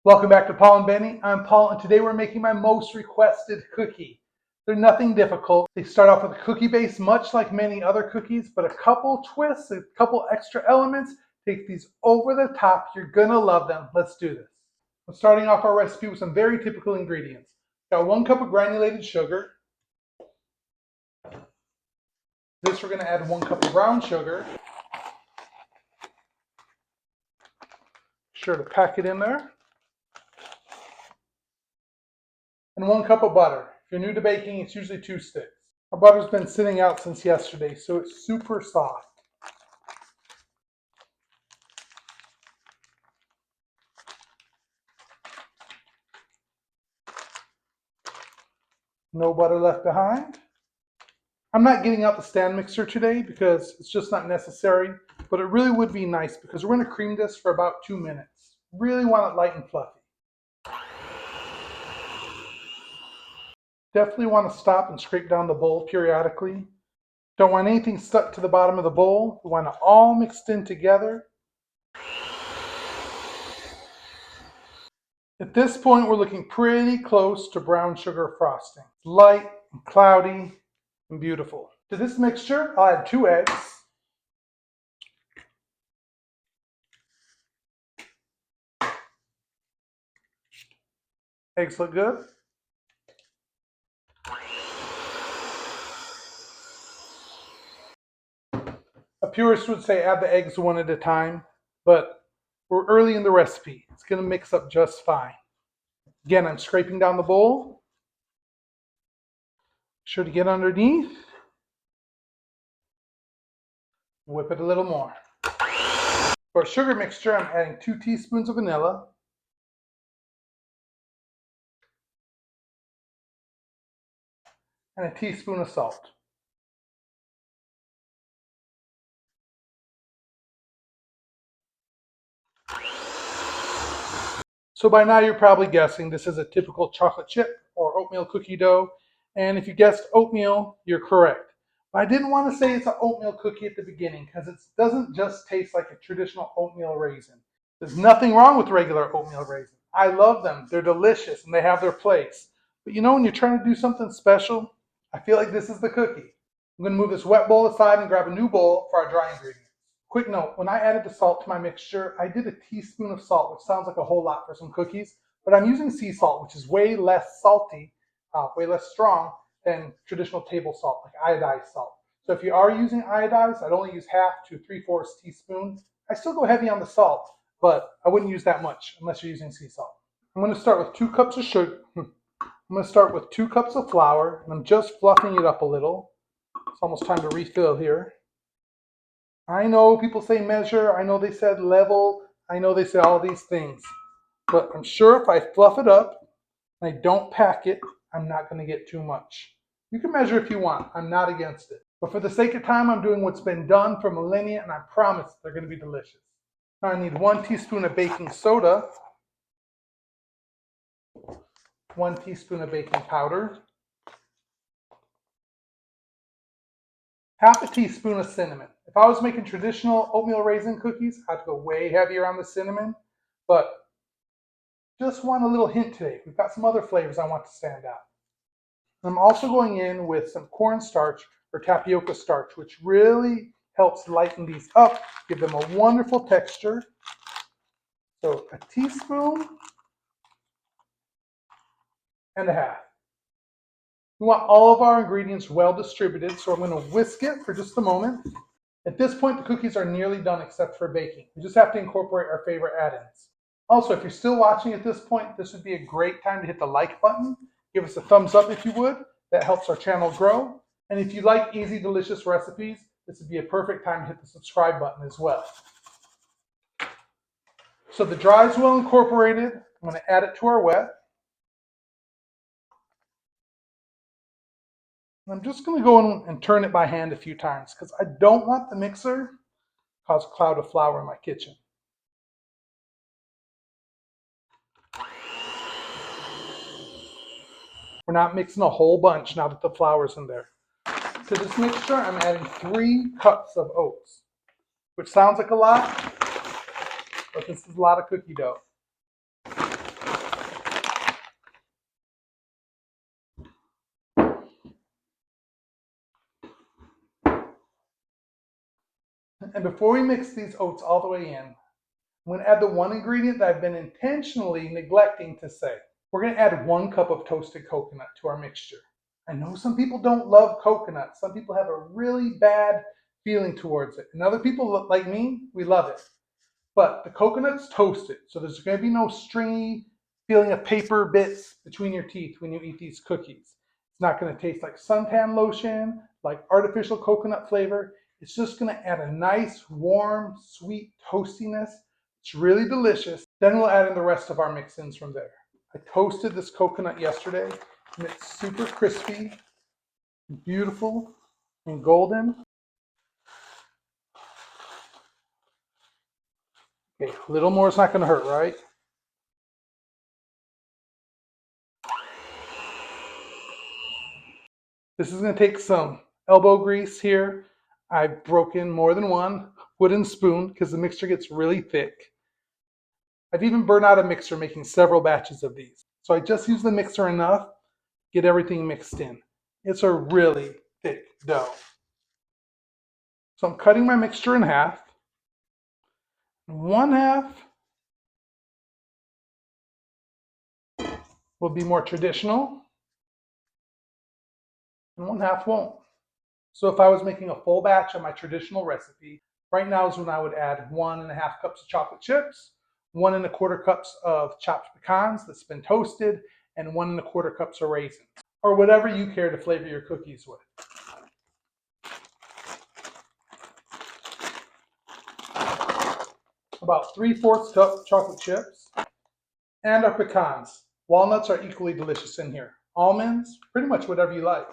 Welcome back to Paul and Benny. I'm Paul, and today we're making my most requested cookie. They're nothing difficult. They start off with a cookie base, much like many other cookies, but a couple twists, a couple extra elements. Take these over the top. You're gonna love them. Let's do this. I'm starting off our recipe with some very typical ingredients. Got 1 cup of granulated sugar. This we're gonna add 1 cup of brown sugar. Sure to pack it in there. And 1 cup of butter. If you're new to baking, it's usually 2 sticks. Our butter's been sitting out since yesterday, so it's super soft. No butter left behind. I'm not getting out the stand mixer today because it's just not necessary, but it really would be nice because we're going to cream this for about 2 minutes. Really want it light and fluffy. Definitely want to stop and scrape down the bowl periodically. Don't want anything stuck to the bottom of the bowl. We want it all mixed in together. At this point, we're looking pretty close to brown sugar frosting. Light and cloudy and beautiful. To this mixture, I'll add 2 eggs. Eggs look good. A purist would say add the eggs one at a time, but we're early in the recipe. It's going to mix up just fine. Again, I'm scraping down the bowl. Sure to get underneath. Whip it a little more. For a sugar mixture, I'm adding 2 teaspoons of vanilla. And a teaspoon of salt. So by now you're probably guessing this is a typical chocolate chip or oatmeal cookie dough. And if you guessed oatmeal, you're correct. But I didn't want to say it's an oatmeal cookie at the beginning because it doesn't just taste like a traditional oatmeal raisin. There's nothing wrong with regular oatmeal raisins. I love them. They're delicious and they have their place. But you know, when you're trying to do something special, I feel like this is the cookie. I'm going to move this wet bowl aside and grab a new bowl for our dry ingredients. Quick note, when I added the salt to my mixture, I did a teaspoon of salt, which sounds like a whole lot for some cookies, but I'm using sea salt, which is way less salty, way less strong than traditional table salt, like iodized salt. So if you are using iodized, I'd only use half to 3/4 teaspoon. I still go heavy on the salt, but I wouldn't use that much unless you're using sea salt. I'm going to start with 2 cups of sugar. I'm going to start with 2 cups of flour, and I'm just fluffing it up a little. It's almost time to refill here. I know people say measure, I know they said level, I know they say all these things, but I'm sure if I fluff it up and I don't pack it, I'm not going to get too much. You can measure if you want, I'm not against it. But for the sake of time, I'm doing what's been done for millennia, and I promise they're going to be delicious. Now I need 1 teaspoon of baking soda, 1 teaspoon of baking powder, half a teaspoon of cinnamon. If I was making traditional oatmeal raisin cookies, I'd go way heavier on the cinnamon, but just want a little hint today. We've got some other flavors I want to stand out. I'm also going in with some cornstarch or tapioca starch, which really helps lighten these up, give them a wonderful texture. So a teaspoon and a half. We want all of our ingredients well distributed, so I'm going to whisk it for just a moment. At this point, the cookies are nearly done except for baking. We just have to incorporate our favorite add-ins. Also, if you're still watching at this point, this would be a great time to hit the like button. Give us a thumbs up if you would. That helps our channel grow. And if you like easy, delicious recipes, this would be a perfect time to hit the subscribe button as well. So the dry is well incorporated. I'm going to add it to our wet. I'm just going to go in and turn it by hand a few times because I don't want the mixer to cause a cloud of flour in my kitchen. We're not mixing a whole bunch now that the flour's in there. To this mixture, I'm adding 3 cups of oats, which sounds like a lot, but this is a lot of cookie dough. And before we mix these oats all the way in, I'm going to add the one ingredient that I've been intentionally neglecting to say. We're going to add 1 cup of toasted coconut to our mixture. I know some people don't love coconut. Some people have a really bad feeling towards it. And other people like me, we love it. But the coconut's toasted, so there's going to be no stringy feeling of paper bits between your teeth when you eat these cookies. It's not going to taste like suntan lotion, like artificial coconut flavor. It's just going to add a nice, warm, sweet toastiness. It's really delicious. Then we'll add in the rest of our mix-ins from there. I toasted this coconut yesterday, and it's super crispy, beautiful, and golden. Okay, a little more is not going to hurt, right? This is going to take some elbow grease here. I've broken more than one wooden spoon because the mixture gets really thick. I've even burned out a mixer making several batches of these. So I just use the mixer enough to get everything mixed in. It's a really thick dough. So I'm cutting my mixture in half. One half will be more traditional, and one half won't. So if I was making a full batch of my traditional recipe, right now is when I would add 1.5 cups of chocolate chips, 1.25 cups of chopped pecans that's been toasted, and 1.25 cups of raisins, or whatever you care to flavor your cookies with. About 3/4 cup chocolate chips, and our pecans. Walnuts are equally delicious in here. Almonds, pretty much whatever you like.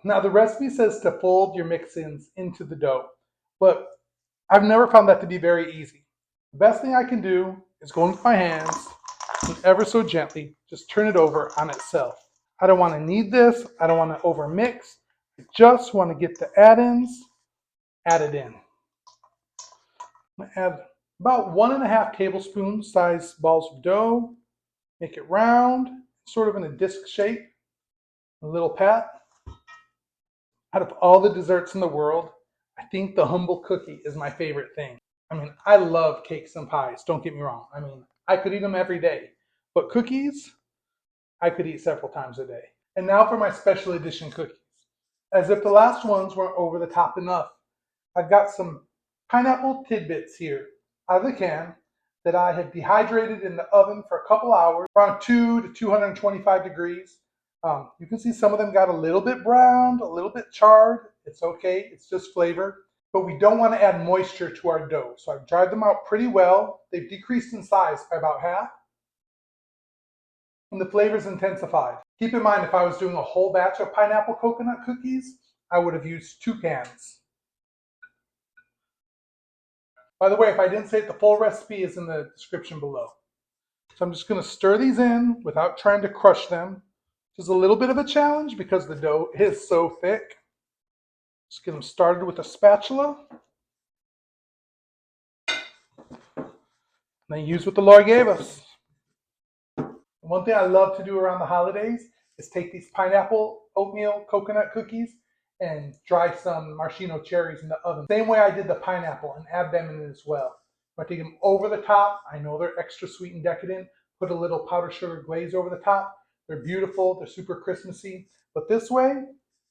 Now the recipe says to fold your mix-ins into the dough, but I've never found that to be very easy. The best thing I can do is go into my hands and ever so gently just turn it over on itself. I don't want to knead this. I don't want to over mix. I just want to get the add-ins added in. I'm going to add about 1.5 tablespoon size balls of dough. Make it round, sort of in a disc shape. A little pat. Out of all the desserts in the world, I think the humble cookie is my favorite thing. I mean, I love cakes and pies, don't get me wrong. I mean, I could eat them every day. But cookies, I could eat several times a day. And now for my special edition cookies. As if the last ones weren't over the top enough, I've got some pineapple tidbits here out of the can that I have dehydrated in the oven for a couple hours, around 2 to 225 degrees. You can see some of them got a little bit browned, a little bit charred. It's okay, it's just flavor. But we don't want to add moisture to our dough. So I've dried them out pretty well. They've decreased in size by about half. And the flavor's intensified. Keep in mind, if I was doing a whole batch of pineapple coconut cookies, I would have used 2 cans. By the way, if I didn't say it, the full recipe is in the description below. So I'm just going to stir these in without trying to crush them. Which is a little bit of a challenge because the dough is so thick. Just get them started with a spatula. And then use what the Lord gave us. One thing I love to do around the holidays is take these pineapple oatmeal coconut cookies and dry some maraschino cherries in the oven. Same way I did the pineapple, and add them in as well. I take them over the top. I know they're extra sweet and decadent. Put a little powdered sugar glaze over the top. They're beautiful. They're super Christmassy. But this way,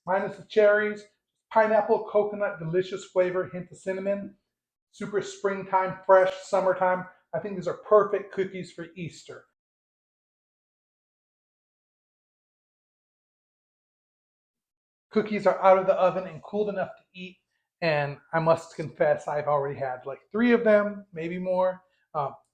minus the cherries, pineapple, coconut, delicious flavor, hint of cinnamon. Super springtime, fresh, summertime. I think these are perfect cookies for Easter. Cookies are out of the oven and cooled enough to eat. And I must confess, I've already had like 3 of them, maybe more,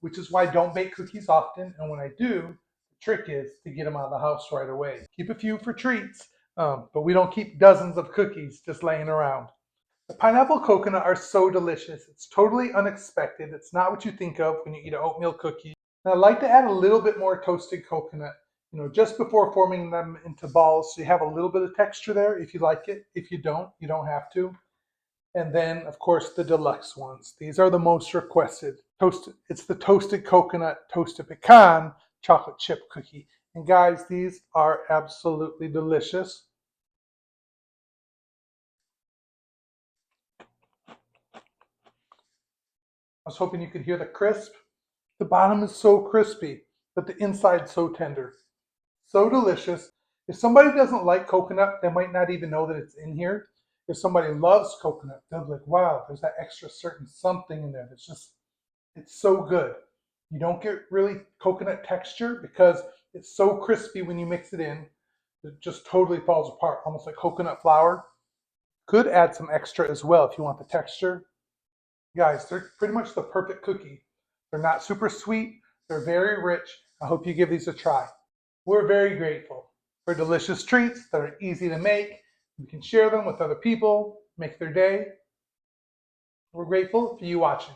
which is why I don't bake cookies often. And when I do, the trick is to get them out of the house right away. Keep a few for treats, but we don't keep dozens of cookies just laying around. The pineapple coconut are so delicious. It's totally unexpected. It's not what you think of when you eat an oatmeal cookie. And I like to add a little bit more toasted coconut, just before forming them into balls, so you have a little bit of texture there if you like it. If you don't have to. And then, of course, the deluxe ones. These are the most requested. Toasted. It's the toasted coconut, toasted pecan chocolate chip cookie. And guys, these are absolutely delicious. I was hoping you could hear the crisp. The bottom is so crispy, but the inside so tender. So delicious. If somebody doesn't like coconut, they might not even know that it's in here. If somebody loves coconut, they'll be like, wow, there's that extra certain something in there that's just, it's so good. You don't get really coconut texture because it's so crispy when you mix it in. It just totally falls apart, almost like coconut flour. Could add some extra as well if you want the texture. Guys, they're pretty much the perfect cookie. They're not super sweet. They're very rich. I hope you give these a try. We're very grateful for delicious treats that are easy to make. We can share them with other people, make their day. We're grateful for you watching.